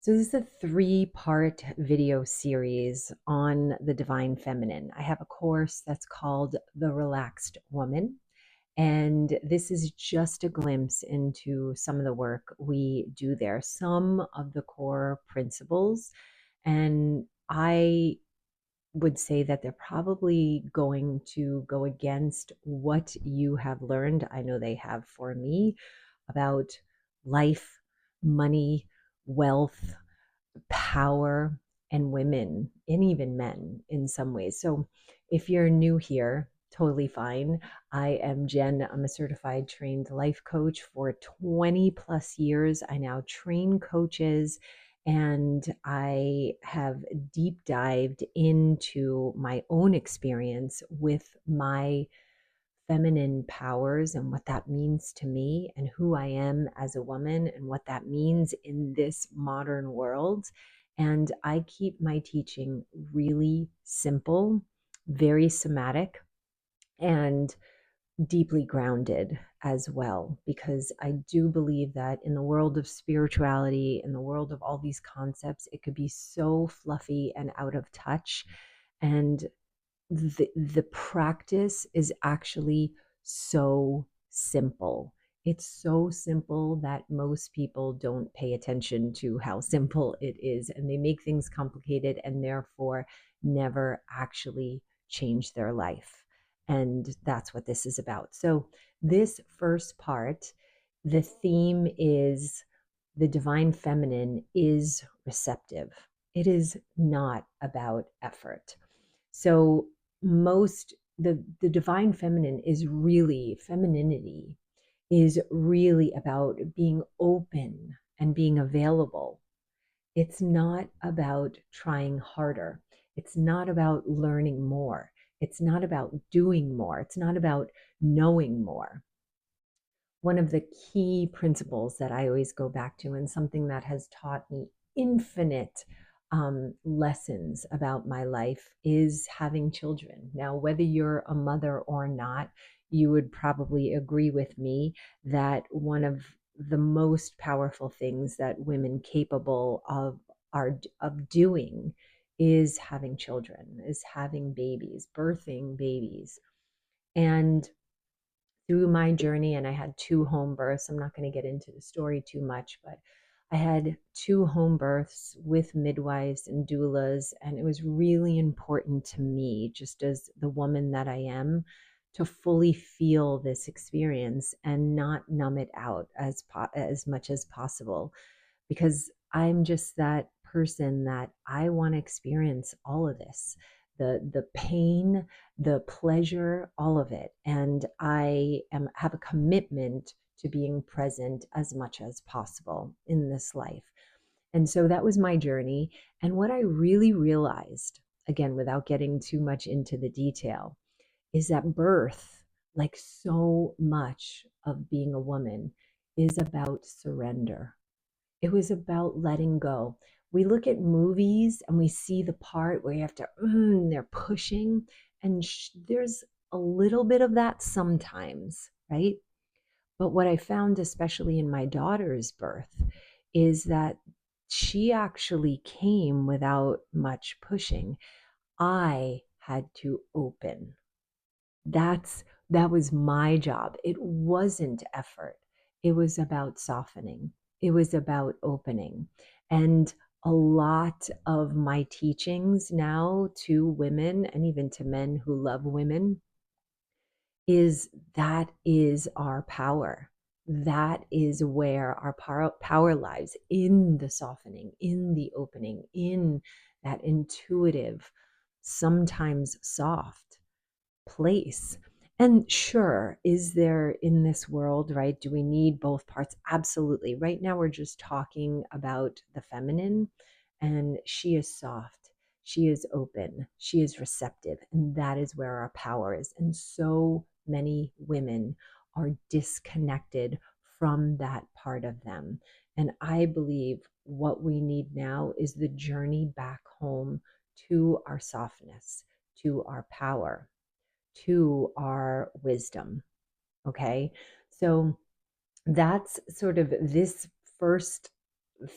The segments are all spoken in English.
So this is a three-part video series on the divine feminine. I have a course that's called The Relaxed Woman, and this is just a glimpse into some of the work we do there, some of the core principles. And I would say that they're probably going to go against what you have learned. I know they have for me about life, money, wealth, power, and women, and even men in some ways. So if you're new here, totally fine. I am Jen. I'm a certified trained life coach for 20 plus years. I now train coaches, and I have deep dived into my own experience with my feminine powers and what that means to me and who I am as a woman and what that means in this modern world. And I keep my teaching really simple, very somatic, and deeply grounded as well, because I do believe that in the world of spirituality, in the world of all these concepts, it could be so fluffy and out of touch. And the practice is actually so simple. It's so simple that most people don't pay attention to how simple it is, and they make things complicated and therefore never actually change their life. And that's what this is about. So, this first part, the theme is the divine feminine is receptive. It is not about effort. So most the divine feminine is really femininity is really about being open and being available. It's not about trying harder. It's not about learning more. It's not about doing more. It's not about knowing more. One of the key principles that I always go back to, and something that has taught me infinite lessons about my life, is having children. Now, whether you're a mother or not, you would probably agree with me that one of the most powerful things that women capable of are of doing is having children, is having babies, birthing babies. And through my journey, and I had two home births. I'm not going to get into the story too much, but I had two home births with midwives and doulas, and it was really important to me, just as the woman that I am, to fully feel this experience and not numb it out as much as possible, because I'm just that person that I want to experience all of this, the pain, the pleasure, all of it. And I am have a commitment to being present as much as possible in this life. And so that was my journey. And what I really realized, again, without getting too much into the detail, is that birth, like so much of being a woman, is about surrender. It was about letting go. We look at movies and we see the part where you have to, they're pushing, and there's a little bit of that sometimes, right? But what I found, especially in my daughter's birth, is that she actually came without much pushing. I had to open. That was my job. It wasn't effort. It was about softening. It was about opening. And a lot of my teachings now to women and even to men who love women is that is our power. That is where our power lies, in the softening, in the opening, in that intuitive, sometimes soft place. And sure, is there in this world, right? Do we need both parts? Absolutely. Right now, we're just talking about the feminine, and she is soft, she is open, she is receptive. And that is where our power is. And so many women are disconnected from that part of them. And I believe what we need now is the journey back home to our softness, to our power, to our wisdom. Okay. So that's sort of this first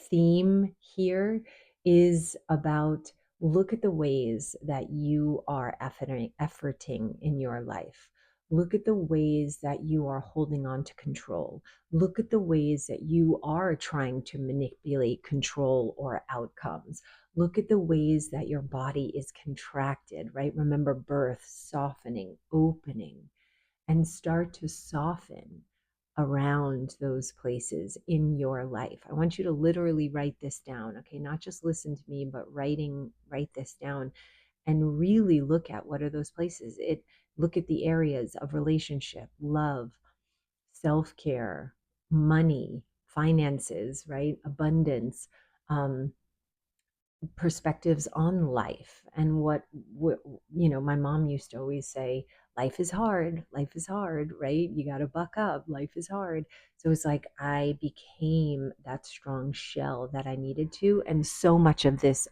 theme here is about look at the ways that you are efforting in your life. Look at the ways that you are holding on to control. Look at the ways that you are trying to manipulate control or outcomes. Look at the ways that your body is contracted, right? Remember birth, softening, opening, and start to soften around those places in your life. I want you to literally write this down, okay? Not just listen to me, but write this down and really look at what are those places. Look at the areas of relationship, love, self-care, money, finances, right? Abundance, um, perspectives on life and my mom used to always say life is hard, right? You got to buck up, life is hard. So it's like I became that strong shell that I needed to, and so much of this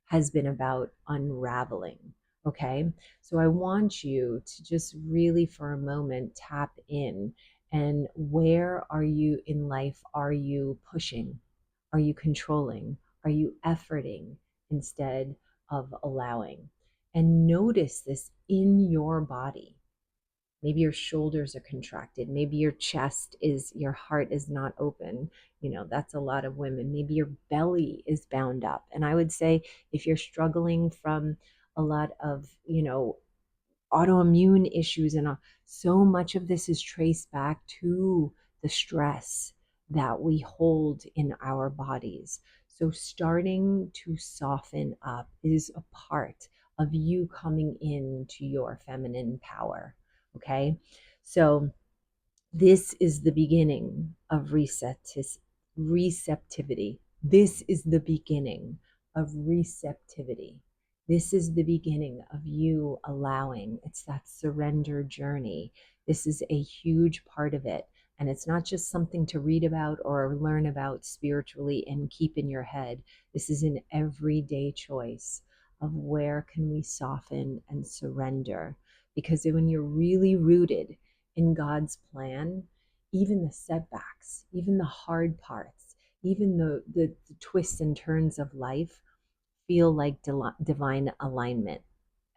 has been about unraveling. Okay, so I want you to just really for a moment tap in, and where are you in life? Are you pushing? Are you controlling? Are you efforting instead of allowing? And notice this in your body. Maybe your shoulders are contracted. Maybe your heart is not open. That's a lot of women. Maybe your belly is bound up. And I would say if you're struggling from a lot of, autoimmune issues and so much of this is traced back to the stress that we hold in our bodies. So starting to soften up is a part of you coming into your feminine power. Okay, so this is the beginning of receptivity. This is the beginning of receptivity. This is the beginning of you allowing. It's that surrender journey. This is a huge part of it. And it's not just something to read about or learn about spiritually and keep in your head. This is an everyday choice of where can we soften and surrender. Because when you're really rooted in God's plan, even the setbacks, even the hard parts, even the twists and turns of life feel like divine alignment.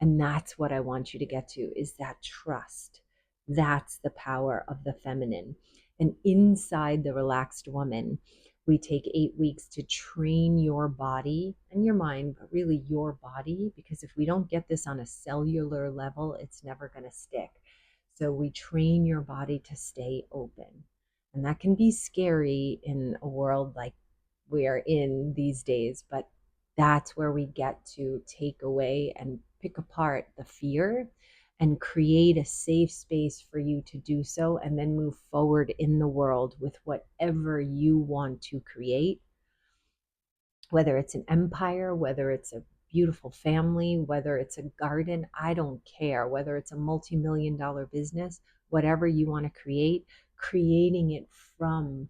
And that's what I want you to get to, is that trust. That's the power of the feminine. And inside the relaxed woman, we take 8 weeks to train your body and your mind, but really your body, because if we don't get this on a cellular level, it's never going to stick. So we train your body to stay open. And that can be scary in a world like we are in these days, but that's where we get to take away and pick apart the fear and create a safe space for you to do so, and then move forward in the world with whatever you want to create, whether it's an empire, whether it's a beautiful family, whether it's a garden, I don't care, whether it's a multi-million dollar business, whatever you want to create, creating it from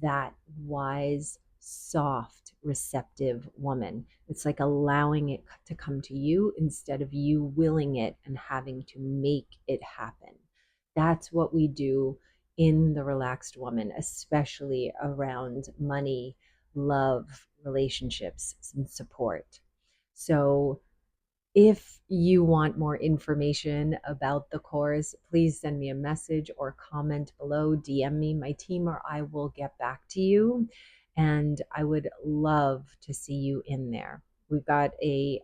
that wise, soft, receptive woman. It's like allowing it to come to you instead of you willing it and having to make it happen. That's what we do in the relaxed woman, especially around money, love, relationships, and support. So if you want more information about the course, please send me a message or comment below, DM me, my team, or I will get back to you. And I would love to see you in there. We've got a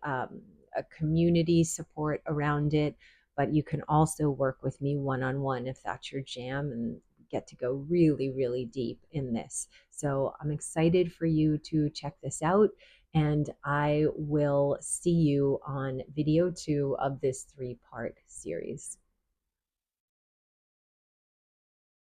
community support around it, but you can also work with me one-on-one if that's your jam, and get to go really, really deep in this. So I'm excited for you to check this out, and I will see you on video 2 of this 3-part series.